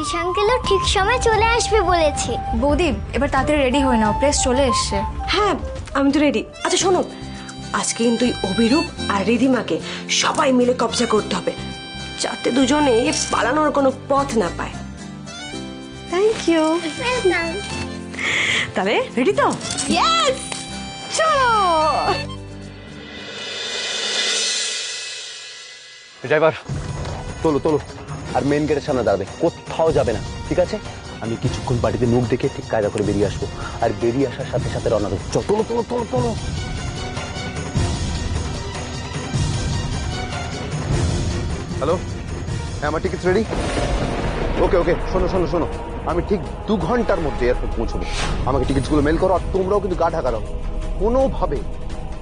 জগদীশ আঙ্কেলও ঠিক সময় চলে আসবে বলেছে। বৌদি এবার তাড়াতাড়ি রেডি হয়ে নাও, প্রেস চলে এসছে। হ্যাঁ আমি তো রেডি। আচ্ছা শোনো, আজকে কিন্তু ওই অভিরূপ আর রিধিমাকে সবাই মিলে কবজা করতে হবে, যাতে দুজনে পালানোর কোনো পথ না পায়। Thank you. তাহলে রেডি তো? ইয়েস, চলো। ড্রাইভার তোলো তোলো, আর মেন গেটের সামনে দাঁড়াবে, কোথাও যাবে না, ঠিক আছে? আমি কিছুক্ষণ বাড়িতে মুখ দেখে ঠিক কায়দা করে বেরিয়ে আসবো, আর বেরিয়ে আসার সাথে সাথে রওনা দেবো। তোলো তোলো তোলো তোলো। হ্যালো, হ্যাঁ আমার টিকিট রেডি। ওকে ওকে, শোনো শোনো শোনো, আমি ঠিক 2 ঘন্টার মধ্যে এয়ারপোর্ট পৌঁছবো। আমাকে টিকিটসগুলো মেল করো, আর তোমরাও কিন্তু গা ঢাকা দাও। কোনোভাবে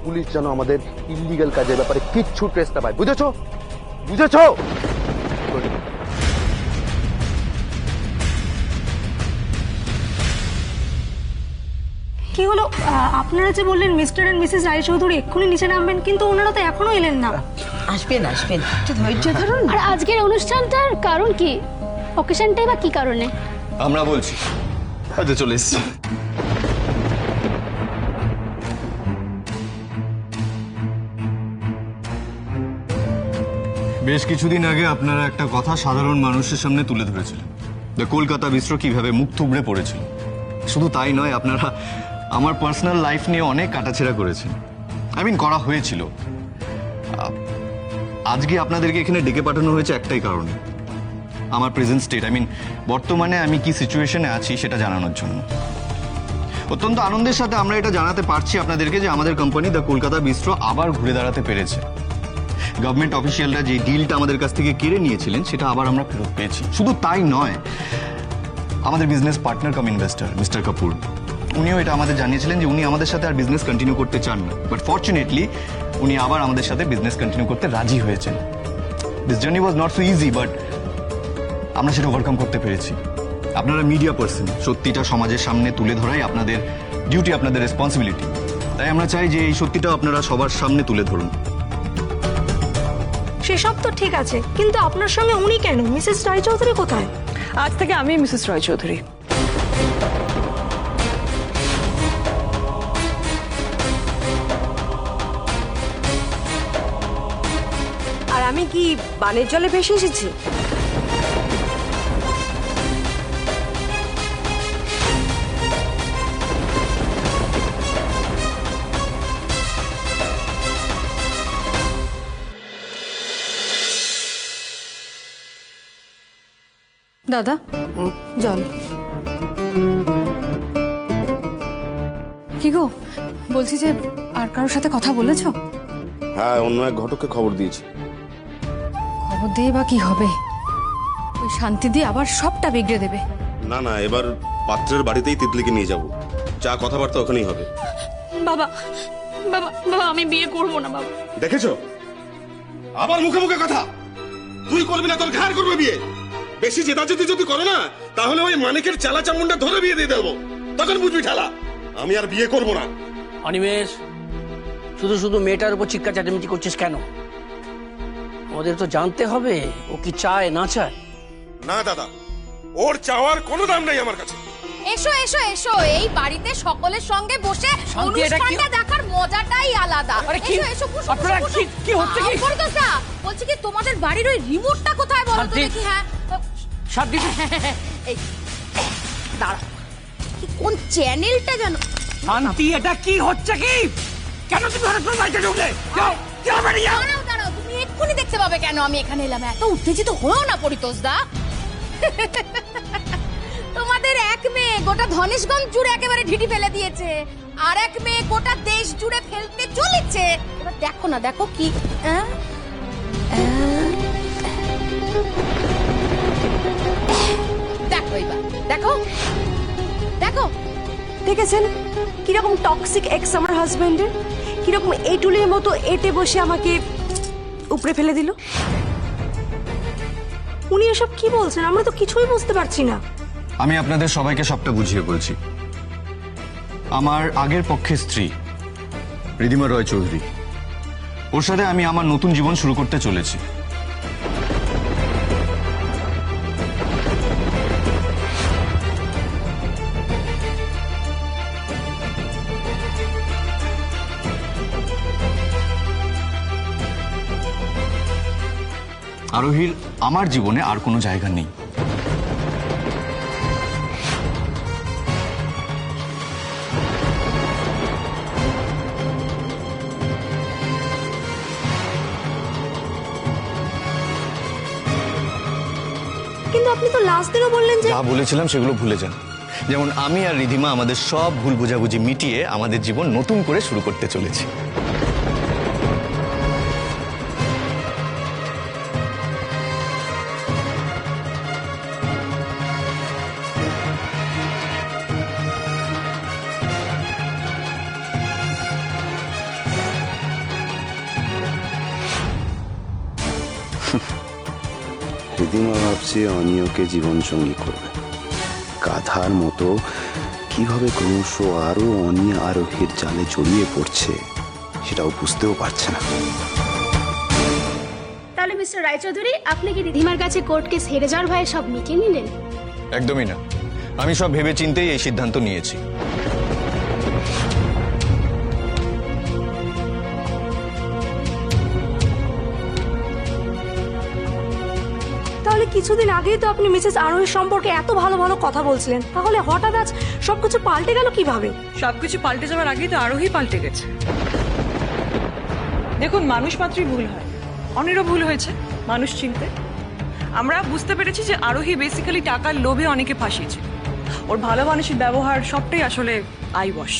পুলিশ যেন আমাদের ইলিগাল কাজের ব্যাপারে কিচ্ছু ট্রেস না পায়, বুঝেছো? বুঝেছো? কি হলো? আপনারা যে বললেন মিস্টার এন্ড মিসেস রায়চৌধুরী এক্ষুনি নিচে নামবেন, কিন্তু ওনারা তো এখনো এলেন না। আসবেন আসবেন, একটু ধৈর্য ধরুন। আর আজকের অনুষ্ঠানটার কারণ কি? অকেশনটাই বা কি কারণে? আমরা বলছি, হয়তো চলে এসছি। বেশ কিছুদিন আগে আপনারা একটা কথা সাধারণ মানুষের সামনে তুলে ধরেছিলেন, যে কলকাতা বিস্ট্রো কিভাবে মুখ থুবড়ে পড়েছিল। শুধু তাই নয়, আপনারা আমার পার্সোনাল লাইফ নিয়ে অনেক কাটাছেড়া করেছেন, করা হয়েছিল। আজকে আপনাদেরকে এখানে ডেকে পাঠানো হয়েছে একটাই কারণে, আমার প্রেজেন্ট স্টেট, বর্তমানে আমি কি সিচুয়েশনে আছি সেটা জানানোর জন্য। অত্যন্ত আনন্দের সাথে আমরা এটা জানাতে পারছি আপনাদেরকে যে আমাদের কোম্পানি দ্য কলকাতা বিস্ট্রো আবার ঘুরে দাঁড়াতে পেরেছে। গভর্নমেন্ট অফিসিয়ালরা যে ডিলটা আমাদের কাছ থেকে কেড়ে নিয়েছিলেন সেটা আবার আমরা ফেরত পেয়েছি। শুধু তাই নয়, আমাদের বিজনেস পার্টনার কাম ইনভেস্টর মিস্টার কাপুর, উনিও এটা আমাদের জানিয়েছিলেন যে উনি আমাদের সাথে আর বিজনেস কন্টিনিউ করতে চান না, বাট ফর্চুনেটলি উনি আবার আমাদের সাথে বিজনেস কন্টিনিউ করতে রাজি হয়েছেন। This journey was not so easy, but আমরা সেটা ওভারকাম করতে পেরেছি। আপনারা মিডিয়া পার্সন, সত্যিটা সমাজের সামনে তুলে ধরাই আপনাদের ডিউটি, আপনাদের রেসপন্সিবিলিটি। তাই আমরা চাই যে এই সত্যিটা আপনারা সবার সামনে তুলে ধরুন। সেসব তো ঠিক আছে, কিন্তু আপনার সঙ্গে উনি কেন? মিসেস রায়চৌধুরী কোথায়? আজ থেকে আমি মিসেস রায়চৌধুরী। আর আমি কি বানের জলে ভেসে এসেছি? দাদা জল। কি গো, বলছি যে আর কারোর সাথে কথা বলেছো? হ্যাঁ, অন্য এক ঘটককে খবর দিয়েছি। খবর দিয়ে বা কি হবে? ওই শান্তি দিয়ে আবার সবটা বিগড়ে দেবে। না না, এবার পাত্রের বাড়িতেই তিতলিকে নিয়ে যাব, যা কথাবার্তা ওখানেই হবে। বাবা বাবা বাবা, আমি বিয়ে করবো না বাবা। দেখেছো, আবার মুখে মুখে কথা। তুই করবি না, তোর ঘাড় করবে বিয়ে। বেশি জেদাজেদি যদি করো না, তাহলে ওই মানিকের চালা চামুন্ডা ধরে বিয়ে দিয়ে দেবো, তখন বুঝবি ঠেলা। আমি আর বিয়ে করবো না। অনিমেষ, শুধু শুধু মেয়েটার উপর চিৎকার চাটামিচি করছিস কেন? আমাদের তো জানতে হবে ও কি চায় না চায়। না দাদা, ওর চাওয়ার কোনো দাম নাই আমার কাছে। এসো এসো এসো, এই বাড়িতে সকলের সঙ্গে বসে শান্তি, এটা কি? অনুষ্ঠানটা দেখার মজাটাই আলাদা। আরে কি? এসো এসো, বসো আপনারা বসো, বসো। কি হচ্ছে কি? পরিতোষদা, বলছি কি তোমাদের বাড়ির ওই রিমোটটা কোথায় বলো তো শান্তি। দেখি। হ্যাঁ শান্তি, এই দাঁড়া, কি কোন চ্যানেলটা জানো? শান্তি, এটা কি হচ্ছে কি? কেন তুমি হঠাৎ করে বাড়িতে ঢুকলে? যাও, যাও বাড়ি যাও। দাঁড়াও দাঁড়াও, তুমি এক্ষুনি দেখতে পাবে কেন আমি এখানে এলাম। এত উত্তেজিত হয়েও না পরিতোষদা। তোমাদের এক মেয়ে গোটা ধনেশগঞ্জ জুড়ে একেবারে ঢিটি ফেলে দিয়েছে, আর এক মেয়ে গোটা দেশ জুড়ে ফেলতে চলেছে। এবার দেখো না, দেখো কি দেখো, এবার দেখো দেখো। দেখেছেন কিরকম টক্সিক এক্স আমার হাজবেন্ডের, কিরকম এটুলির মতো এটে বসে আমাকে উপরে ফেলে দিল। উনি এসব কি বলছেন? আমরা তো কিছুই বুঝতে পারছি না। আমি আপনাদের সবাইকে সবটা বুঝিয়ে বলছি। আমার আগের পক্ষের স্ত্রী রিধিমা রয় চৌধুরী, ওর সাথে আমি আমার নতুন জীবন শুরু করতে চলেছি। আরোহীর আমার জীবনে আর কোনো জায়গা নেই। কিন্তু আপনি তো লাস্ট দিনও বললেন যে যা বলেছিলাম সেগুলো ভুলে যান। যেমন আমি আর রিধিমা আমাদের সব ভুল বোঝাবুঝি মিটিয়ে আমাদের জীবন নতুন করে শুরু করতে চলেছি। রিধিমা ভাবছে অনিয়কে জীবনসঙ্গী করবে। গাধার মতো কিভাবে ক্রমশ আরো অনিয়া আরোহীর জালে জড়িয়ে পড়ছে সেটাও বুঝতেও পারছে না। তাহলে মিস্টার রায়চৌধুরী, আপনি কি রিধিমার কাছে কোর্ট কেস হেরে যাওয়ার ভয়ে সব মিটিয়ে নিলেন? একদমই না, আমি সব ভেবে চিন্তেই এই সিদ্ধান্ত নিয়েছি। তাহলে কিছুদিন আগেই তো আপনি মিসেস আরোহীর সম্পর্কে এত ভালো ভালো কথা বলছিলেন, তাহলে হঠাৎ আজ সবকিছু পাল্টে গেল কিভাবে? সবকিছু পাল্টে যাওয়ার আগেই তো আরোহী পাল্টে গেছে। দেখুন, মানুষ মাত্রই ভুল হয়, অনেরও ভুল হয়েছে মানুষ চিনতে। আমরা বুঝতে পেরেছি যে আরোহী বেসিক্যালি টাকার লোভে অনেকে ফাঁসিয়েছে। ওর ভালো মানুষের ব্যবহার সবটাই আসলে আই ওয়াশ।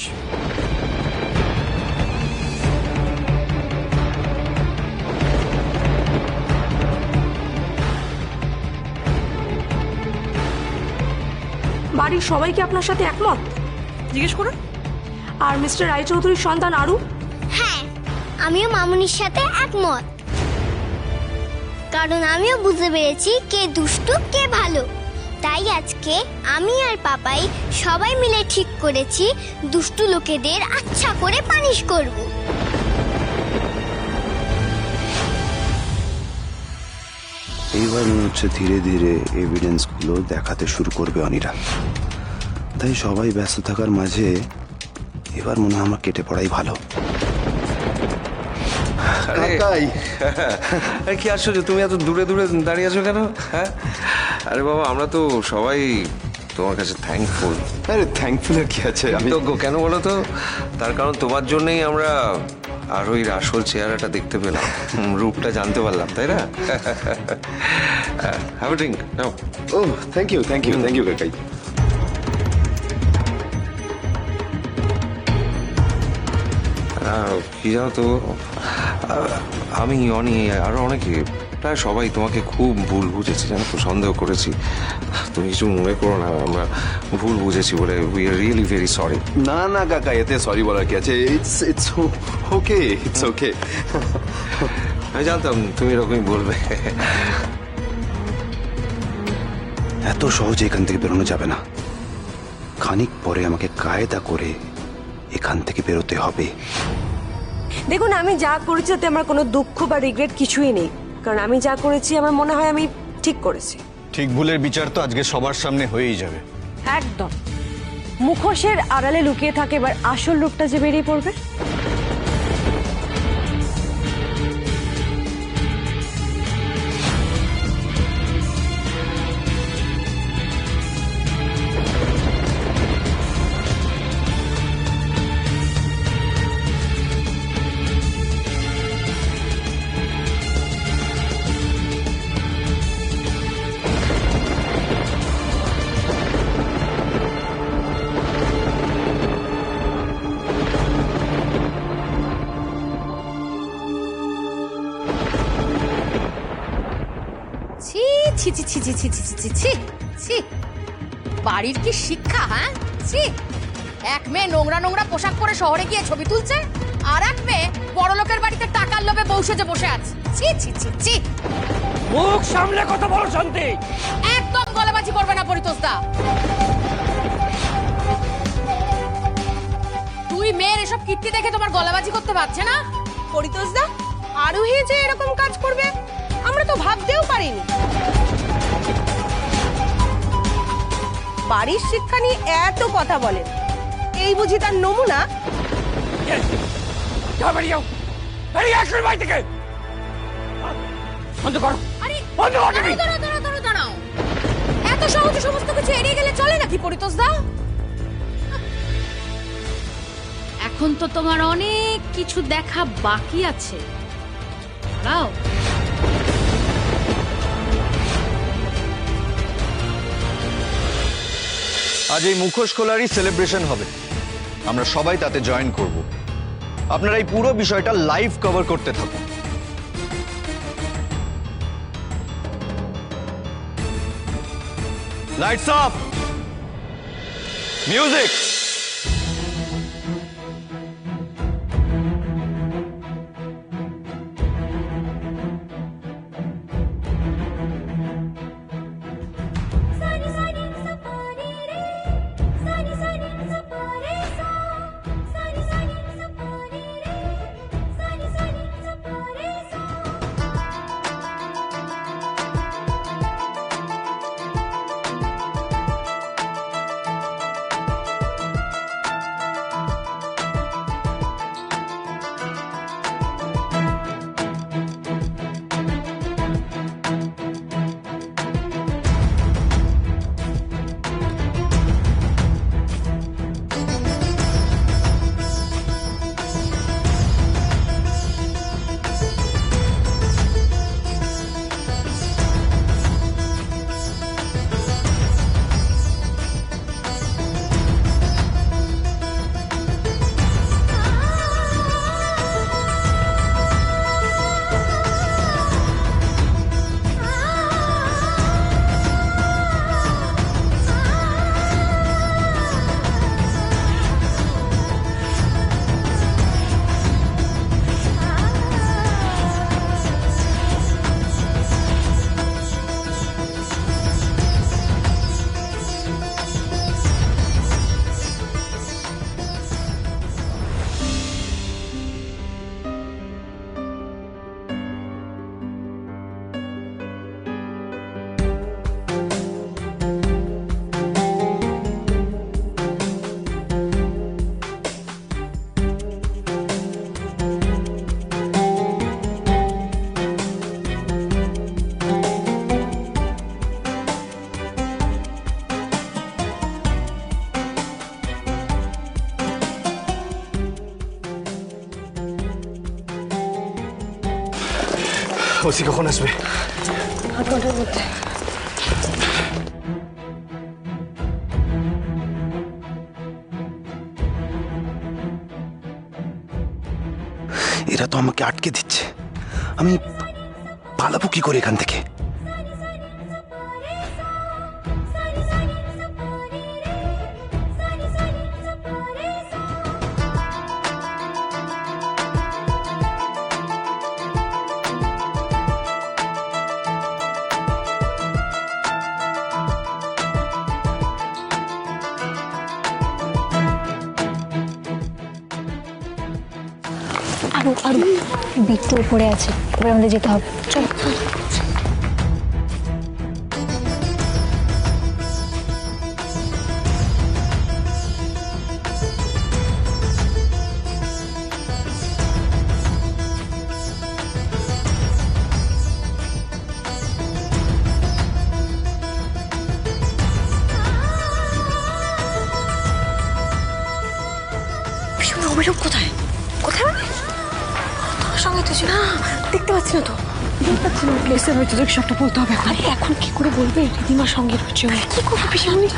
বাড়ির সবাই কি আপনার সাথে একমত? জিজ্ঞেস করুন। আর মিস্টার রায়চৌধুরীর সন্তান আরু? হ্যাঁ, আমিও মামুনির সাথে একমত, কারণ আমিও বুঝতে পেরেছি কে দুষ্টু কে ভালো। তাই আজকে আমি আর পাপাই সবাই মিলে ঠিক করেছি দুষ্টু লোকেদের আচ্ছা করে পানিশ করব। এইবার মনে হচ্ছে ধীরে ধীরে এভিডেন্স গুলো দেখাতে শুরু করবে অনিরা। তাই সবাই ব্যস্ত থাকার মাঝে এবার মনে হয় আমার কেটে পড়াই ভালো। কি আশ্চর্য, তুমি এত দূরে দূরে দাঁড়িয়ে আছো কেন? হ্যাঁ, আরে বাবা, আমরা তো সবাই তোমার কাছে থ্যাঙ্কফুল। আরে থ্যাঙ্কফুল আর কি আছে, আমি কৃতজ্ঞ। কেন বলো তো? তার কারণ তোমার জন্যই আমরা আরোহীর আসল চেহারাটা দেখতে পেলাম, রূপটা জানতে পারলাম, তাই না? Have a drink now. Oh thank you কাকাই। কি জানো তো, আমি অনি আরো অনেকে প্রায় সবাই তোমাকে খুব ভুল বুঝেছি, জানো তো, সন্দেহ করেছি। তুমি কিছু মনে করো না, আমরা ভুল বুঝেছি বলে we are really very sorry. না না কাকা, এতে সরি বলার কি আছে? It's okay, it's okay. আমি জানতাম তুমি এরকমই বলবে। এত সহজে এখান থেকে বেরোনো যাবে না। খানিক পরে আমাকে কায়দা করে এখান থেকে বেরোতে হবে। দেখুন, আমি যা করেছি তাতে আমার কোনো দুঃখ বা রিগ্রেট কিছুই নেই, কারণ আমি যা করেছি আমার মনে হয় আমি ঠিক করেছি। ঠিক ভুলের বিচার তো আজকে সবার সামনে হয়েই যাবে। একদম। মুখোশের আড়ালে লুকিয়ে থাকে এবার আসল রূপটা যে বেরিয়ে পড়বে। ছি ছি ছি ছি ছি ছি ছি ছি ছি, বাড়ির কি শিক্ষা? হ্যাঁ, ছি। এক মেয়ে নোংরা নোংরা পোশাক পরে শহরে গিয়ে ছবি তুলছে, আর এক মেয়ে বড় লোকের বাড়িতে টাকার লোভে বউ সেজে বসে আছে। ছি ছি ছি ছি। মুখ সামলে কথা বলো শান্তি। একদম গলাবাজি করবে না পরিতোষদা। তুই মেয়ের এসব কীর্তি দেখে তোমার গলাবাজি করতে পারছে না? পরিতোষদা, আরোহী যে এরকম কাজ করবে আমরা তো ভাবতেও পারিনি। বাড়ির শিক্ষা নিয়ে এত কথা বলেন, এই বুঝি তার নমুনা? যাও, বেরিয়ে যাও, বেরিয়ে আসুন বাড়ি থেকে। বন্ধ করো। আরে বন্ধ করো তুমি। দাঁড়াও। এত সহজে সমস্ত কিছু এড়িয়ে গেলে চলে নাকি পরিতোষ দা? এখন তো তোমার অনেক কিছু দেখা বাকি আছে। দাঁড়াও। আজ এই মুখোশ খোলারই সেলিব্রেশন হবে, আমরা সবাই তাতে জয়েন করব। আপনারা এই পুরো বিষয়টা লাইভ কভার করতে থাকুন। Lights off, music. ওসি কখন আসবে? আধ ঘন্টার মধ্যে। এরা তো আমাকে আটকে দিচ্ছে, আমি পালাবো কি করে এখান থেকে? আরো বিট্টু উপরে আছে, এবার আমাদের যেতে হবে। চলো। অভিরূপ কোথায়? কোথায় মানে? তোমার সঙ্গে তো ছিল না, দেখতে পাচ্ছি না তো। দেখতে হয়তো সবটা বলতে হবে। এখন কি করে বলবে? রিদিমার সঙ্গে রয়েছে, কি করবো পিছনে?